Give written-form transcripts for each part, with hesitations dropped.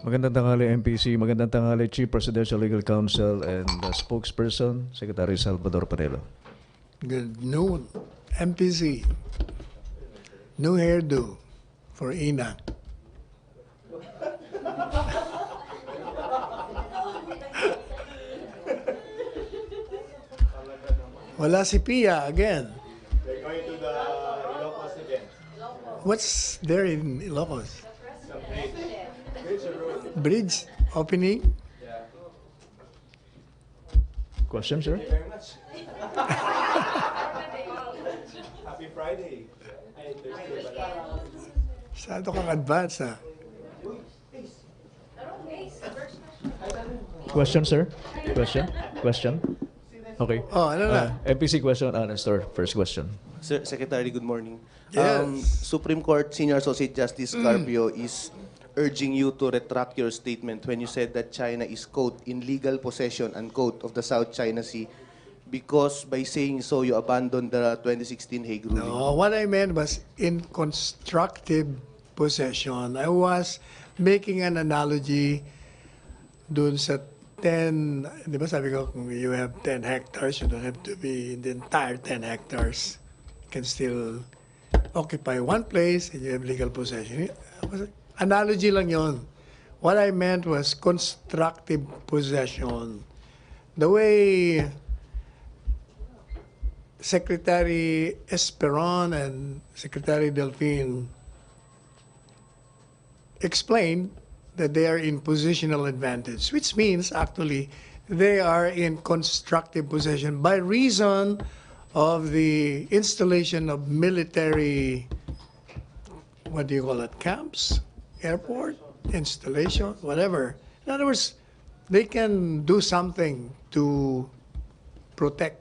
Magandang tanghali, MPC. Magandang tanghali, Chief Presidential Legal Counsel and Spokesperson, Secretary Salvador Panelo. Good noon, MPC. New hairdo for Ina. Wala si Pia again. They're going to the Ilocos again. What's there in Ilocos? Some bridge. Bridge or road? Bridge opening? Yeah. Question, sir? Thank you very much. Happy Friday. Ay, Thursday pala. Masyado kang advance, ha? Question, sir? Question? Okay. Oh, ano na? MPC question, Nestor. First question. Sir, Secretary, good morning. Yes. Supreme Court Senior Associate Justice Carpio is urging you to retract your statement when you said that China is, quote, in legal possession, unquote, of the South China Sea because by saying so, you abandoned the 2016 Hague ruling. No, what I meant was in constructive possession. I was making an analogy dun sa 10, di ba sabi ko, kung you have 10 hectares, you don't have to be in the entire 10 hectares. You can still occupy one place and you have legal possession. Analogy lang yon. What I meant was constructive possession. The way Secretary Esperon and Secretary Delphine explained that they are in positional advantage, which means actually they are in constructive possession by reason of the installation of military, what do you call it, camps, airport, installation, whatever. In other words, they can do something to protect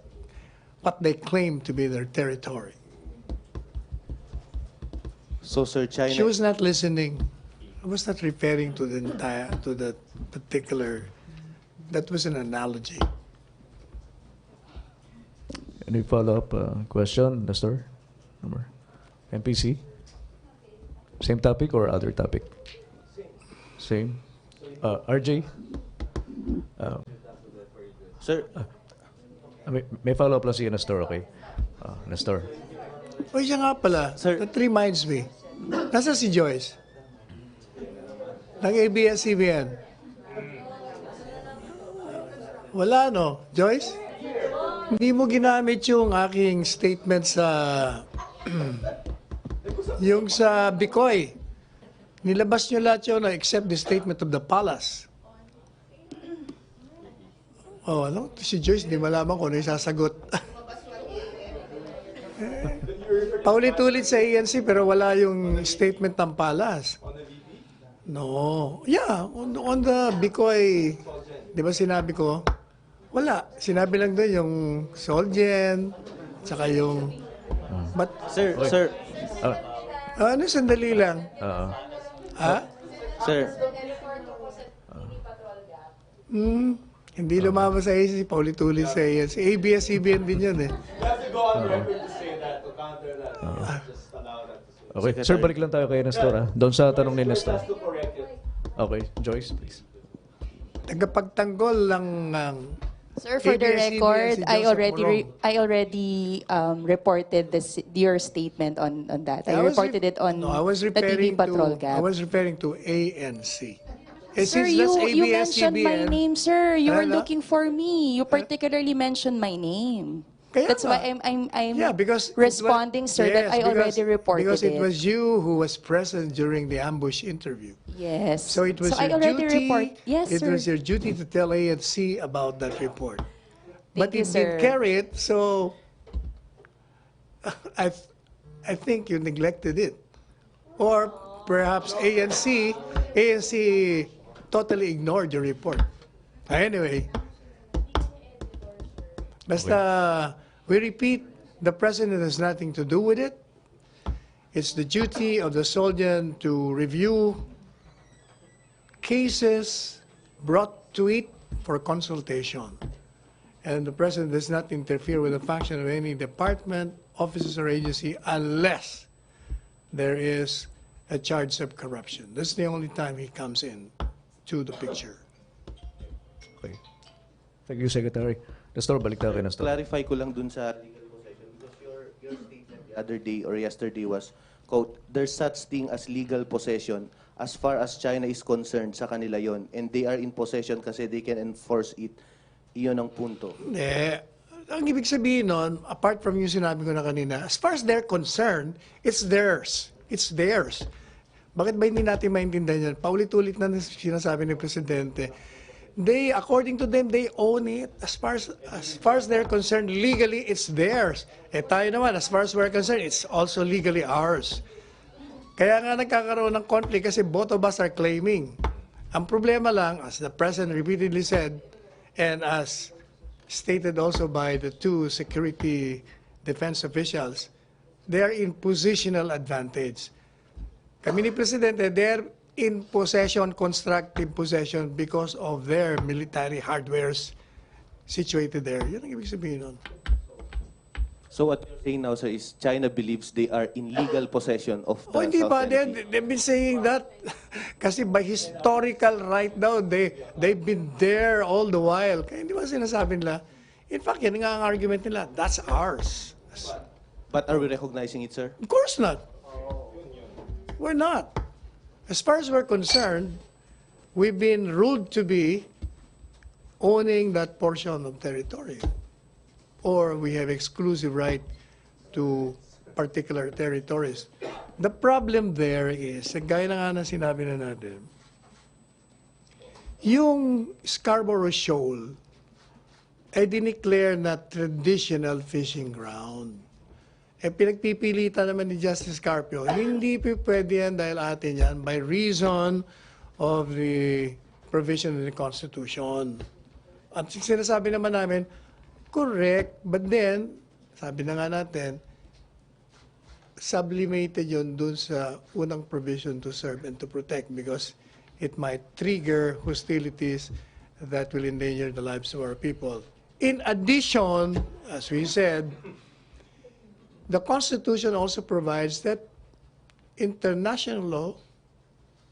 what they claim to be their territory. So, Sir, China... She was not listening. I was not referring to the entire, to that particular, that was an analogy. Any follow-up question, Nestor? Number? MPC? Same topic or other topic? Same. RJ? Sir, May follow-up lang si Nestor, okay? Nestor. O siya nga pala, Sir. that reminds me. Nasa si Joyce? Ng ABS-CBN. Wala, no? Joyce? Hindi mo ginamit yung aking statement sa yung sa Bicoy. Nilabas nyo lahat yun except the statement of the palace. Oh, ano? Si Joyce, hindi malaman kung ano yung sasagot. Paulit-ulit sa ANC pero wala yung statement ng palace. No. Yeah, on the Bicoy, di ba sinabi ko? Wala. Sinabi lang doon yung Solgen, tsaka yung... But, sir, Okay. sir, ano, sandali lang. Ha? sir, Hindi lumabas sa ANC, paulit-ulit sa ANC. ABS-CBN din yun eh. You have to go on record to say that, to counter that. Just allow that to say. Okay, sir, balik lang tayo kay Nestor. Doon sa tanong ni Nestor. Just to correct it. Okay, Joyce, please. Tagapagtanggol lang ng... Sir, for the ABS-CBN record, si I Joseph already reported your statement on that. I reported it on No, I was the referring TV Patrol to, Gap. I was referring to ANC. Eh, Sir, since that's you mentioned ABS-CBN, my name, sir. You were Ano? looking for me. You particularly mentioned my name. Kaya That's nga. why I'm Yeah, because responding, sir, that I already reported because it it. was you who was present during the ambush interview. Yes. So it was I your already duty. Yes, it sir. was your duty to tell ANC about that report. But Thank you, it didn't sir. carry it, so I think you neglected it, or perhaps ANC totally ignored your report. Anyway, basta we repeat, the president has nothing to do with it. It's the duty of the Soldier to review cases brought to it for consultation. And the president does not interfere with the function of any department, offices, or agency unless there is a charge of corruption. That's the only time he comes in. to the picture. Okay. Thank you, Secretary. Nestor, balik tayo kay Nestor. Clarify ko lang dun sa legal possession because your statement the other day or yesterday was, quote, there's such thing as legal possession as far as China is concerned, sa kanila yon, and they are in possession kasi they can enforce it. Iyon ang punto. Ang ibig sabihin nun, apart from yung sinabi ko na kanina, as far as they're concerned, it's theirs. It's theirs. Bakit ba hindi natin maintindihan yan? Paulit-ulit na sinasabi ni Presidente. They, according to them, they own it. As far as they're concerned, legally, it's theirs. Tayo naman, as far as we're concerned, it's also legally ours. Kaya nga nagkakaroon ng conflict kasi both of us are claiming. Ang problema lang, as the President repeatedly said, and as stated also by the two security defense officials, they are in positional advantage. Kami ni Presidente, they're in possession, constructive possession because of their military hardwares situated there. Yan ang ibig sabihin nun. So what you're saying now, sir, is China believes they are in legal possession of the Hindi South ba? China Sea. They've been saying that kasi by historical right now, they've been there all the while. Kaya hindi ba sinasabi nila? In fact, yan nga ang argument nila. That's ours. But are we recognizing it, sir? Of course not. We're not. As far as we're concerned, we've been ruled to be owning that portion of territory. Or we have exclusive right to particular territories. The problem there is, gaya na nga na sinabi na natin, yung Scarborough Shoal ay dineclare na traditional fishing ground. Pinagpipilitan naman ni Justice Carpio, hindi pwede yan dahil atin yan by reason of the provision of the Constitution. At sinasabi naman namin, correct, but then, sabi na nga natin, sublimated yun dun sa unang provision to serve and to protect because it might trigger hostilities that will endanger the lives of our people. In addition, as we said, the Constitution also provides that international law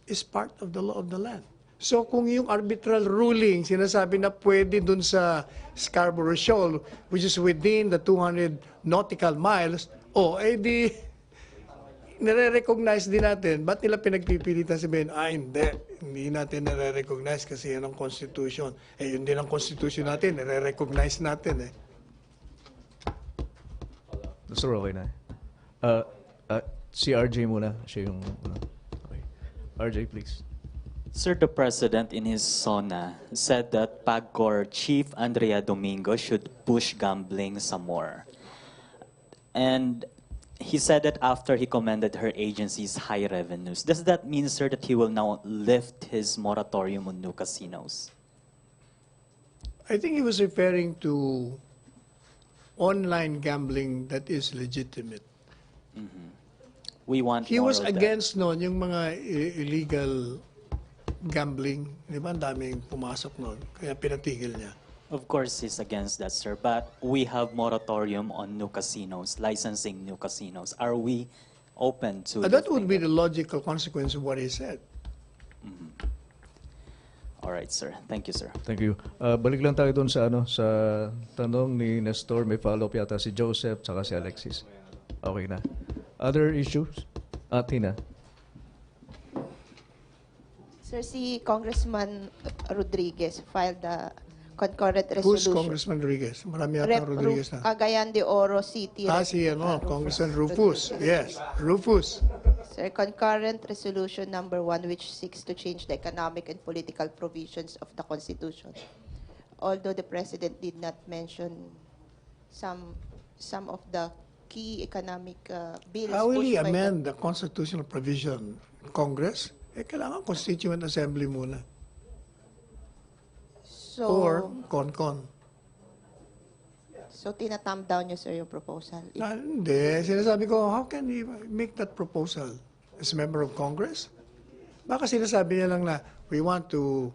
is part of the law of the land. So kung yung arbitral ruling, sinasabi na pwede dun sa Scarborough Shoal, which is within the 200 nautical miles, di nare-recognize din natin. Ba't nila pinagpipilitan sabihin, hindi natin nare-recognize kasi yan ang Constitution. Yun din ang Constitution natin, nare-recognize natin Nestor, okay na. Si RJ muna. Siya yung... Okay. RJ, please. Sir, the President in his SONA said that PAGCOR Chief Andrea Domingo should push gambling some more. And he said that after he commended her agency's high revenues. Does that mean, sir, that he will now lift his moratorium on new casinos? I think he was referring to online gambling that is legitimate. We want He more was of that. against noon yung mga illegal gambling. Di ba? Ang daming pumasok noon. Kaya pinatigil niya. Of course, he's against that, sir. But we have moratorium on new casinos, licensing new casinos. Are we open to That would lifting be that? the logical consequence of what he said. All right, sir. Thank you, sir. Thank you. Balik lang tayo doon sa sa tanong ni Nestor. May follow-up yata si Joseph saka si Alexis. Okay na. Other issues? Tina. Sir, si Congressman Rodriguez filed the concurrent Who's resolution. Congressman Rodriguez? Marami yata Rodriguez na. Cagayan de Oro City. Si Congressman Rufus. Yes, Rufus. Sir, concurrent resolution number 1 which seeks to change the economic and political provisions of the Constitution. Although the President did not mention some of the key economic bills How will he pushed by amend the constitutional provision? Congress? Kailangan Constituent Assembly muna. Or CONCON. So, tina-thumb down niyo, sir, yung proposal. Hindi. Sinasabi ko, how can he make that proposal as a member of Congress? Baka sinasabi niya lang na, we want to...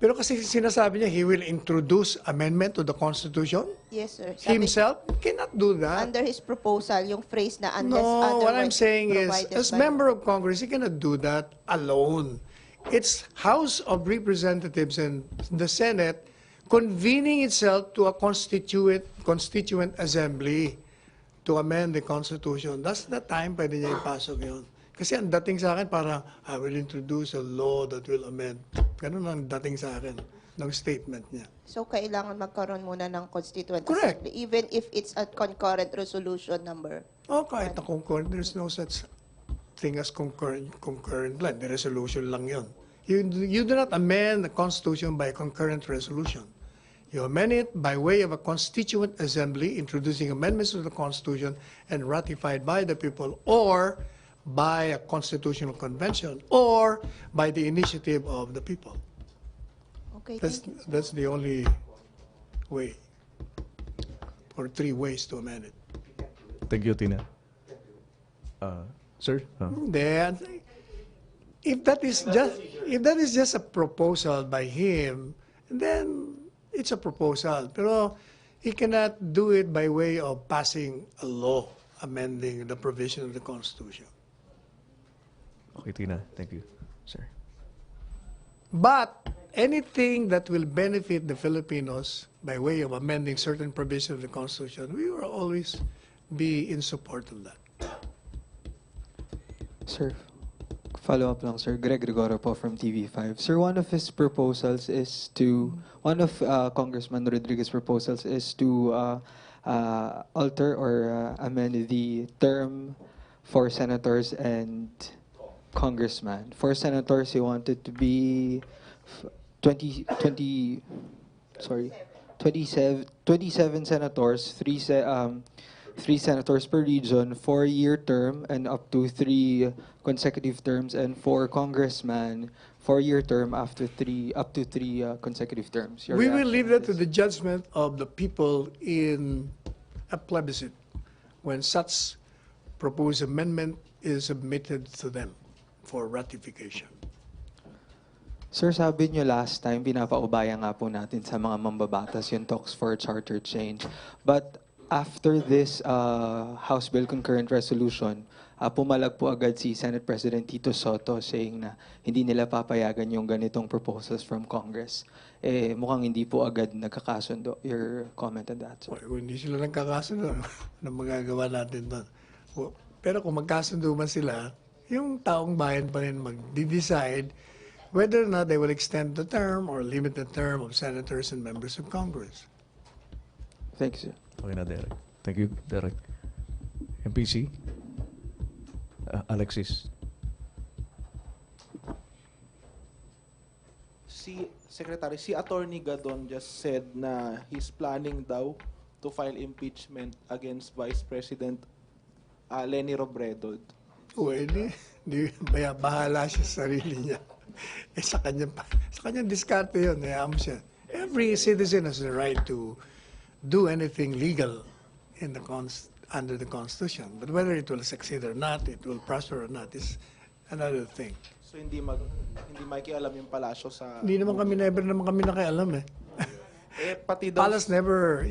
Pero kasi sinasabi niya, he will introduce amendment to the Constitution? Yes, sir. Sabi- Himself? Cannot do that. Under his proposal, yung phrase na unless No, what I'm otherwise saying is, provided as by- member of Congress, he cannot do that alone. it's House of Representatives and the Senate convening itself to a constituent assembly to amend the Constitution. That's the time pwede niya ipasok yun. Kasi ang dating sa akin parang, I will introduce a law that will amend. Ganun ang dating sa akin ng statement niya. So, kailangan magkaroon muna ng constituent Correct. assembly, even if it's a concurrent resolution number. Oh, kahit na concurrent, there's no such thing as concurrent plan. The resolution lang yun. You do not amend the Constitution by concurrent resolution. You amend it by way of a constituent assembly, introducing amendments to the Constitution and ratified by the people, or by a constitutional convention, or by the initiative of the people. Okay, That's, thank you. that's the only way, or three ways to amend it. Thank you, Tina. Sir? Then, if that is just a proposal by him, then it's a proposal. Pero he cannot do it by way of passing a law amending the provision of the Constitution. Okay, Tina. Thank you, sir. But anything that will benefit the Filipinos by way of amending certain provisions of the Constitution, we will always be in support of that. Sir, follow up lang, sir. Greg Gregorio po from TV5. Sir, one of his proposals is to, one of Congressman Rodriguez's proposals is to alter or amend the term for senators and congressmen. For senators, he wanted to be 27 senators, three senators per region, 4-year term, and up to 3 consecutive terms, and 4 congressmen, 4-year term up to 3 consecutive terms. Your We will reaction leave on that to this? the judgment of the people in a plebiscite when such proposed amendment is submitted to them for ratification. Sir, sabi nyo last time, pinapaubaya nga po natin sa mga mambabatas yung talks for charter change. But after this House Bill Concurrent Resolution, pumalag po agad si Senate President Tito Soto saying na hindi nila papayagan yung ganitong proposals from Congress. Mukhang hindi po agad nagkakasundo. Your comment on that, sir? O, kung hindi sila nagkakasundo, ano magagawa natin doon? Pero kung magkasundo man sila, yung taong bayan pa rin mag-decide whether or not they will extend the term or limit the term of senators and members of Congress. Thank you, sir. Okay na, Derek. Thank you, Derek. MPC? Alexis? Si Attorney Gadon just said na he's planning daw to file impeachment against Vice President Leni Robredo. Pwede. Bahala siya sa sarili niya. Sa kanyang diskarte yun. Hayaan mo siya. Every citizen has the right to do anything legal in the under the Constitution. But whether it will succeed or not, it will prosper or not, is another thing. So hindi makialam yung palasyo sa... Hindi naman kami, never naman kami nakialam eh. Pati daw... Palace never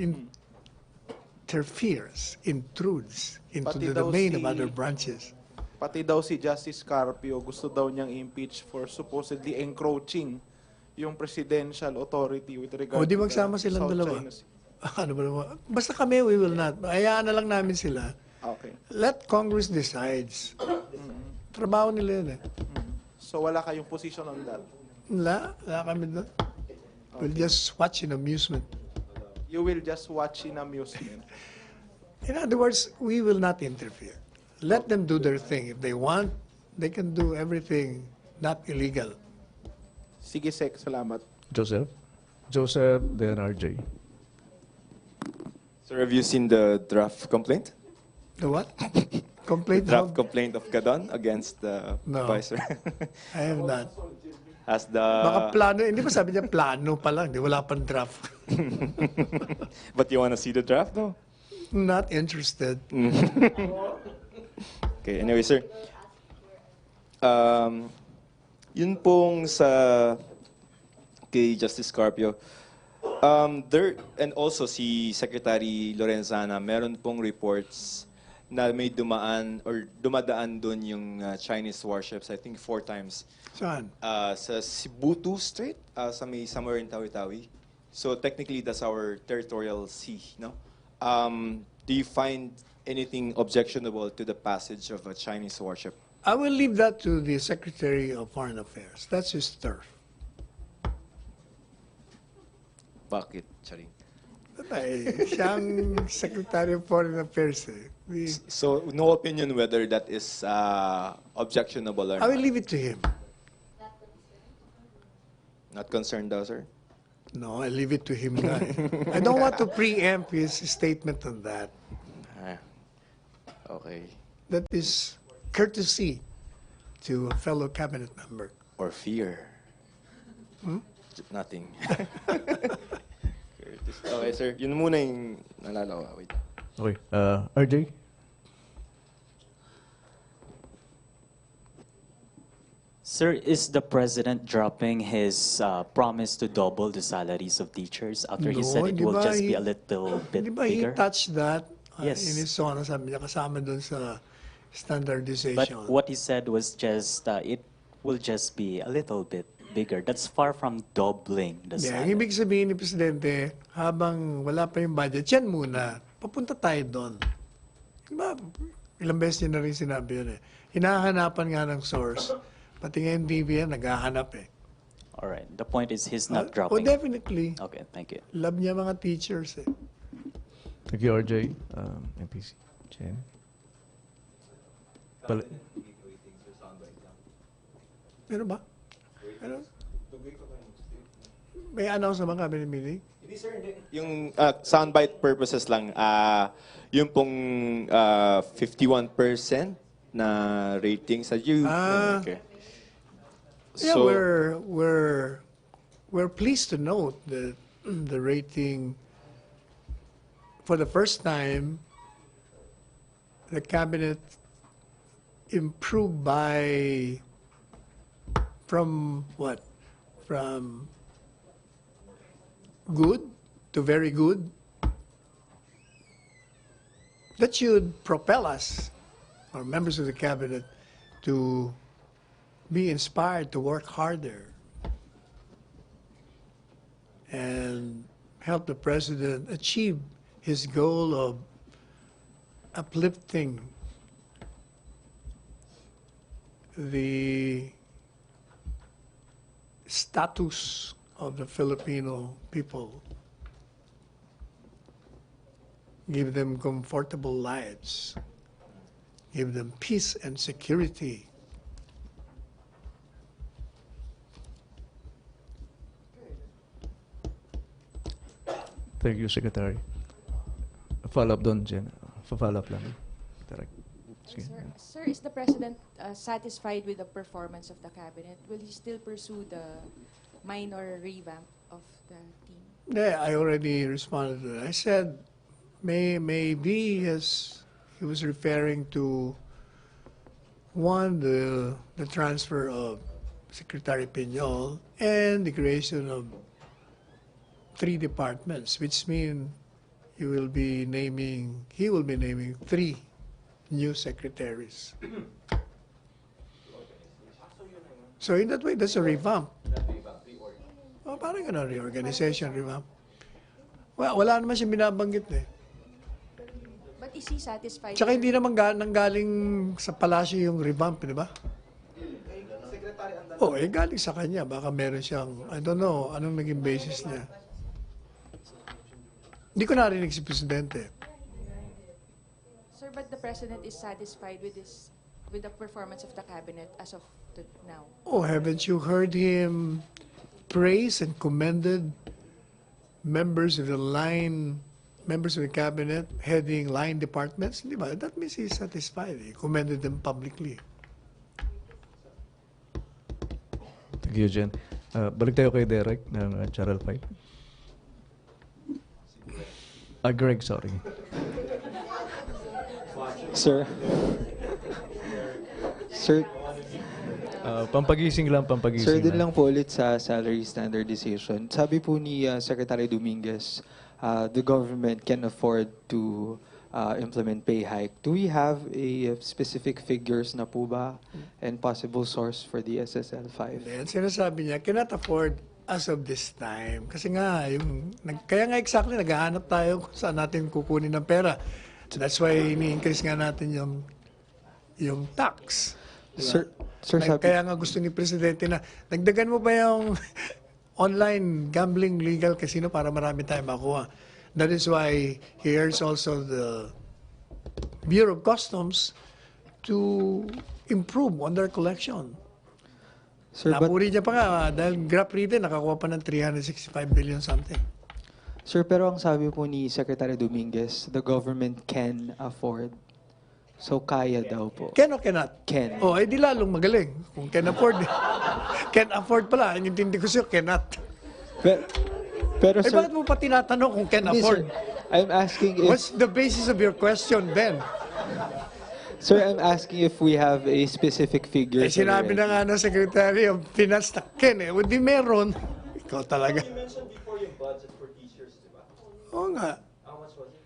interferes, intrudes into Pati the daw domain of si- other branches. Pati daw si Justice Carpio gusto daw niyang impeach for supposedly encroaching yung presidential authority with regard O di to the magsama silang South dalawa. China Sea. Ano ba naman? Basta kami, we will not. Hayaan na lang namin sila. Okay. Let Congress decides. Trabaho nila yun eh. So wala kayong position on that? Wala kami doon. We'll just watch in amusement. You will just watch in amusement. In other words, we will not interfere. Let them do their thing. If they want, they can do everything not illegal. Sige, Sek. Salamat. Joseph? Joseph, then RJ. Sir, have you seen the draft complaint? The what? The Complaint draft of? complaint of Gadon against the No. vice. I have not. Has Baka the plano, hindi ba sabi niya plano pa lang, di wala pang draft. but you want to see the draft though? Not interested. Okay, anyway, sir. Yun pong sa kay Justice Carpio. There and also si Secretary Lorenzana, meron pong reports na may dumaan or dumadaan doon yung Chinese warships, I think 4 times. Saan? Sa Sibutu Strait, somewhere in Tawi-Tawi. So technically, that's our territorial sea, no? Do you find anything objectionable to the passage of a Chinese warship? I will leave that to the Secretary of Foreign Affairs. That's his turf. Bakit, Charing? Siyang Secretary of Foreign Affairs. So, no opinion whether that is objectionable or I will not? leave it to him. Not concerned daw, sir? No, I leave it to him na. I don't want to preempt his statement on that. Ah, okay. That is courtesy to a fellow cabinet member. Or fear? Nothing. Okay, sir. Yun muna yung nalala ko. Wait. Okay. RJ? Sir, is the president dropping his promise to double the salaries of teachers after he said it di will ba just be he- a little bit Di ba he bigger? touched that Yes. in his zona, sabi niya, kasama dun sa But standardization. what he said was just it will just be a little bit bigger. That's far from doubling the Yeah, ang salary. ibig sabihin ni Presidente, habang wala pa yung budget, yan muna, papunta tayo doon. Diba, ilang beses niya na rin sinabi yun eh. Hinahanapan nga ng source. Pati nga yung DBM, naghahanap eh. All right. The point is he's not Oh, dropping. definitely. Okay, thank you. Love niya mga teachers eh. Thank you, RJ. MPC. Jen? Meron ba? Meron? May announce naman cabinet meeting? Yung soundbite purposes lang, yung pong 51% na rating sa you. Okay. Yeah, So, we're pleased to note that the rating, for the first time, the cabinet improved by from what? From good to very good. That should propel us, or members of the cabinet, to be inspired to work harder and help the president achieve his goal of uplifting the status of the Filipino people, give them comfortable lives, give them peace and security. Thank you, Secretary. Follow-up doon, Jen. Follow-up lang. Direct. Sige. Sir, is the President satisfied with the performance of the Cabinet? Will he still pursue the minor revamp of the team? Yeah, I already responded to that. I said, maybe he was referring to one, the transfer of Secretary Piñol and the creation of 3 departments, which mean he will be naming 3 new secretaries. So in that way, that's a revamp. Oh, parang gano'n, reorganization, revamp. Well, wala naman siya binabanggit eh. But is he satisfied? Tsaka sir? hindi naman nanggaling sa palasyo yung revamp, di ba? Oh, galing sa kanya. Baka meron siyang, I don't know, anong naging basis niya. Hindi ko narinig si Presidente. Sir, but the President is satisfied with the performance of the Cabinet as of now? Oh, haven't you heard him praise and commended members of the cabinet heading line departments? Di ba? That means he's satisfied. He commended them publicly. Thank you, Jen. Balik tayo kay Derek ng Channel 5. Greg, sorry. Sir. Sir, Pampagising lang. Sir, din lang po ulit sa salary standardization. Sabi po ni Secretary Dominguez, the government can afford to implement pay hike. Do we have a specific figures na po ba and possible source for the SSL 5? Then, sinasabi niya, cannot afford as of this time. Kasi nga, kaya nga exactly, naghahanap tayo kung saan natin kukunin ng pera. That's why ini-increase nga natin yung tax. Diba? Sir, Kaya nga gusto ni Presidente na, dagdagan mo pa yung online gambling legal casino para marami tayong makuha. That is why he urged also the Bureau of Customs to improve on their collection. Sir, but, Napuri niya pa nga, dahil Grab Retail nakakuha pa ng 365 billion something. sir, pero ang sabi po ni Secretary Dominguez, the government can afford. So, kaya daw po. Can or cannot? Can. Oh, di lalong magaling. Kung can afford. Can afford pala. Ang intindi ko sa'yo, cannot. Pero Eh, sir, bakit mo pa tinatanong kung can hindi, afford? sir, I'm asking if... What's the basis of your question then? Sir, I'm asking if we have a specific figure. Eh, sinabi na nga ng Secretary of Finance na Ken eh. Di meron. Ikaw talaga. You mentioned before yung budget for teachers, di ba? Oo nga. How much was it?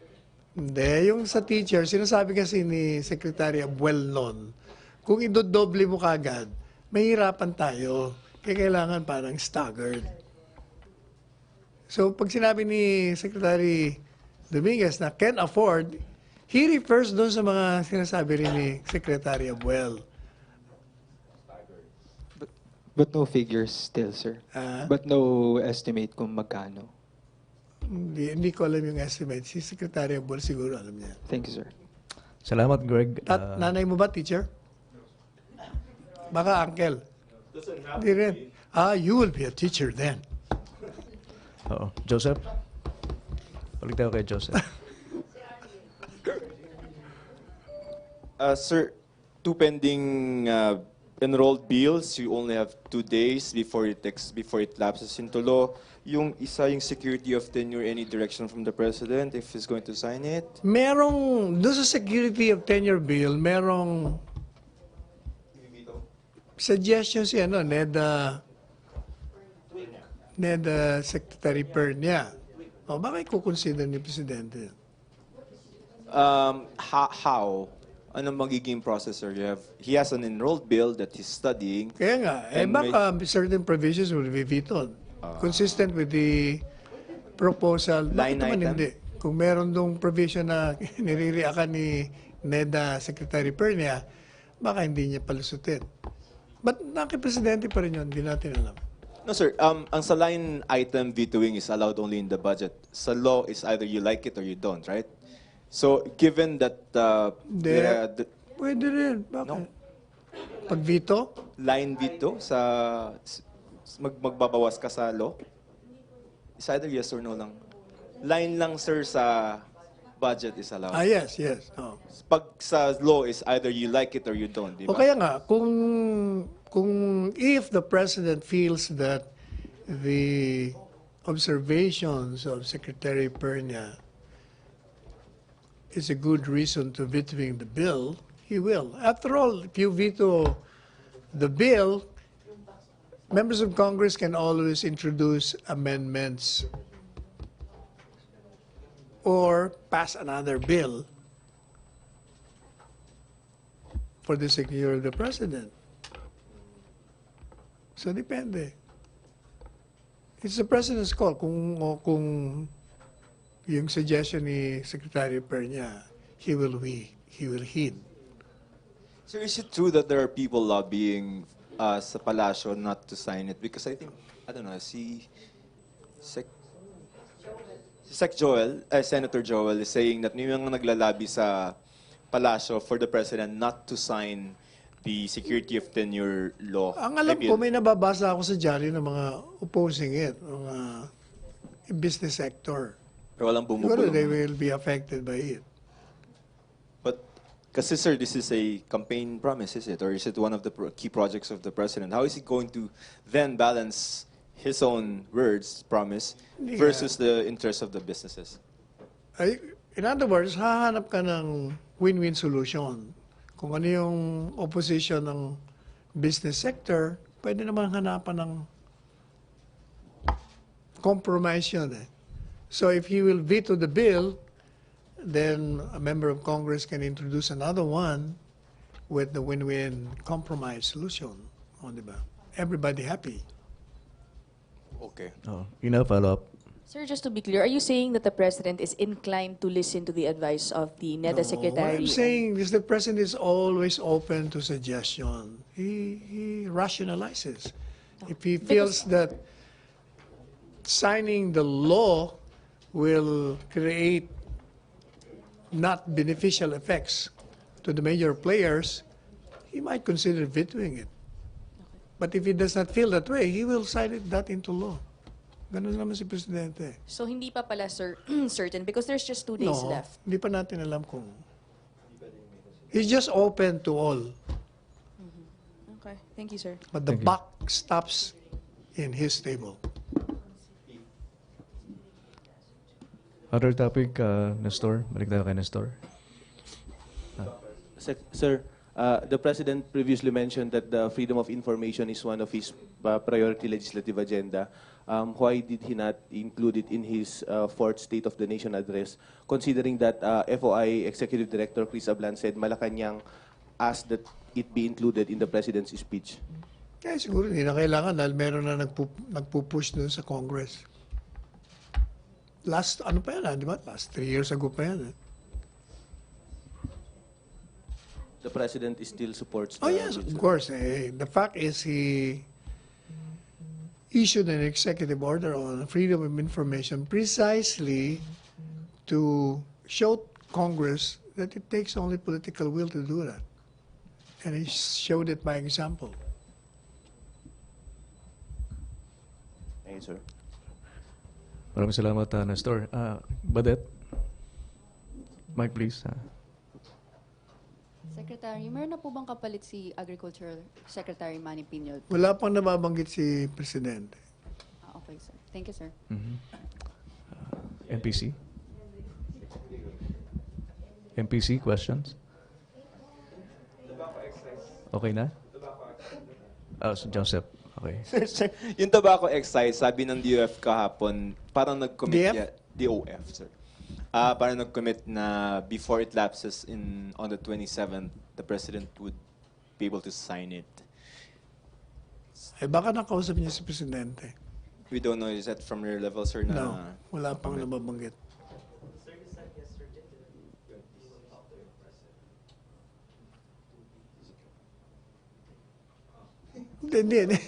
Hindi, yung sa teacher, sinasabi kasi ni Secretary well known, kung idodoble mo kagad, mahirapan tayo. Kaya kailangan parang staggered. So, pag sinabi ni Secretary Dominguez na can afford, he refers doon sa mga sinasabi rin ni Secretary Abuel. But no figures still, sir. But no estimate kung magkano. Hindi ko alam yung estimate. Si Secretary Abuel siguro alam niya. Thank you, sir. Salamat, Greg. Nanay mo ba, teacher? Baka uncle. Hindi rin. You will be a teacher then. Oo. Joseph? Balik tayo kay Joseph. Sir, two pending enrolled bills. You only have 2 days before it lapses into law. Yung isa, yung security of tenure, any direction from the president if he's going to sign it? Merong, doon sa security of tenure bill, merong suggestion si NEDA Secretary Pernia. O, bakit kukonsider ni Presidente? How? Anong magiging process, sir? He has an enrolled bill that he's studying. Kaya nga, And baka certain provisions will be vetoed. Consistent with the proposal. Line Bakit naman item? hindi? Kung meron dong provision na niririakan ni NEDA Secretary Pernia, baka hindi niya palusutin. But naki-presidente pa rin yun, hindi natin alam. No, sir. Ang sa line item vetoing is allowed only in the budget. Sa law is either you like it or you don't, right? So, given that Hindi. Pwede rin. Bakit? No. Pag veto? line veto sa magbabawas ka sa law, is either yes or no lang. Line lang, sir, sa budget is allowed. Yes. Oh. Pag sa law is either you like it or you don't, di O ba? kaya nga, kung if the President feels that the observations of Secretary Pernia is a good reason to vetoing the bill, he will. After all, if you veto the bill, members of Congress can always introduce amendments or pass another bill for the signature of the President. So, depende. It's the President's call kung yung suggestion ni Secretary Pernia, he will heed. Sir, is it true that there are people lobbying sa palasyo not to sign it? Because I think, I don't know, Senator Joel is saying that may mga naglalabi sa palasyo for the President not to sign the security of tenure law. Ang alam ko, may nababasa ako sa diaryo ng mga opposing it, mga business sector. Pero walang Siguro they bumubulong. will be affected by it. But, kasi sir, this is a campaign promise, is it? Or is it one of the key projects of the President? How is he going to then balance his own words, promise, Hindi versus the interests of the businesses? In other words, hahanap ka ng win-win solution. Kung ano yung opposition ng business sector, pwede naman hanapan ng compromise yun eh. So if he will veto the bill, then a member of Congress can introduce another one with the win-win compromise solution. O, di ba? Everybody happy. Okay. Oh, enough follow-up. Sir, just to be clear, are you saying that the President is inclined to listen to the advice of the NEDA Secretary? What I'm saying is the President is always open to suggestion. He rationalizes. If he feels that signing the law will create not beneficial effects to the major players, he might consider vetoing it. But if he does not feel that way, he will sign that into law. Ganun naman si Presidente. So hindi pa pala, sir, certain because there's just 2 days No, left. hindi pa natin alam kung... He's just open to all. Okay, thank you, sir. But the Thank you. buck stops in his table. Other topic, Nestor? Balik tayo kay Nestor. Sir, the President previously mentioned that the freedom of information is one of his priority legislative agenda. Why did he not include it in his fourth State of the Nation address, considering that FOI Executive Director Chris Ablan said Malacañang asked that it be included in the President's speech? Kaya siguro hindi na kailangan dahil meron na nagpupush dun sa Congress. Last, ano pa yan, di ba? Last 3 years ago pa yan. The President still supports the Oh yes, bill, of sir. course. The fact is he issued an executive order on freedom of information precisely to show Congress that it takes only political will to do that. And he showed it by example. Thank you, sir. Maraming salamat, Nestor. Badet? Mike, please. Secretary, meron na po bang kapalit si Agricultural Secretary Manny Piñol? Wala pang nababanggit si Presidente. Okay, sir. Thank you, sir. NPC? NPC, questions? Okay na? So Joseph, okay. Sir, yung tobacco excise, sabi ng DOF kahapon, parang nag-commit DF? DOF, sir. Parang nag-commit na before it lapses on the 27th, the President would be able to sign it. Eh baka nakausap niya si Presidente. We don't know, is that from your level, sir? Na No, wala pang nababanggit. Hindi.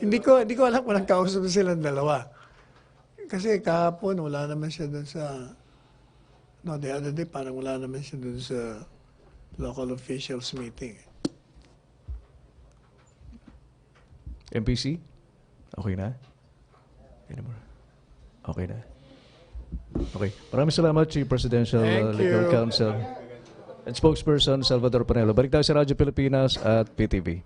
Hindi ko alam kung nagkausap silang dalawa. Kasi kahapon, wala naman siya dun sa... No, the other day, parang wala naman siya dun sa local officials meeting. NPC? Okay na? Okay na. Okay. Maraming salamat, Chief Presidential Thank Legal you. Counsel and Spokesperson Salvador Panelo. Balik tayo sa Radyo Pilipinas at PTV.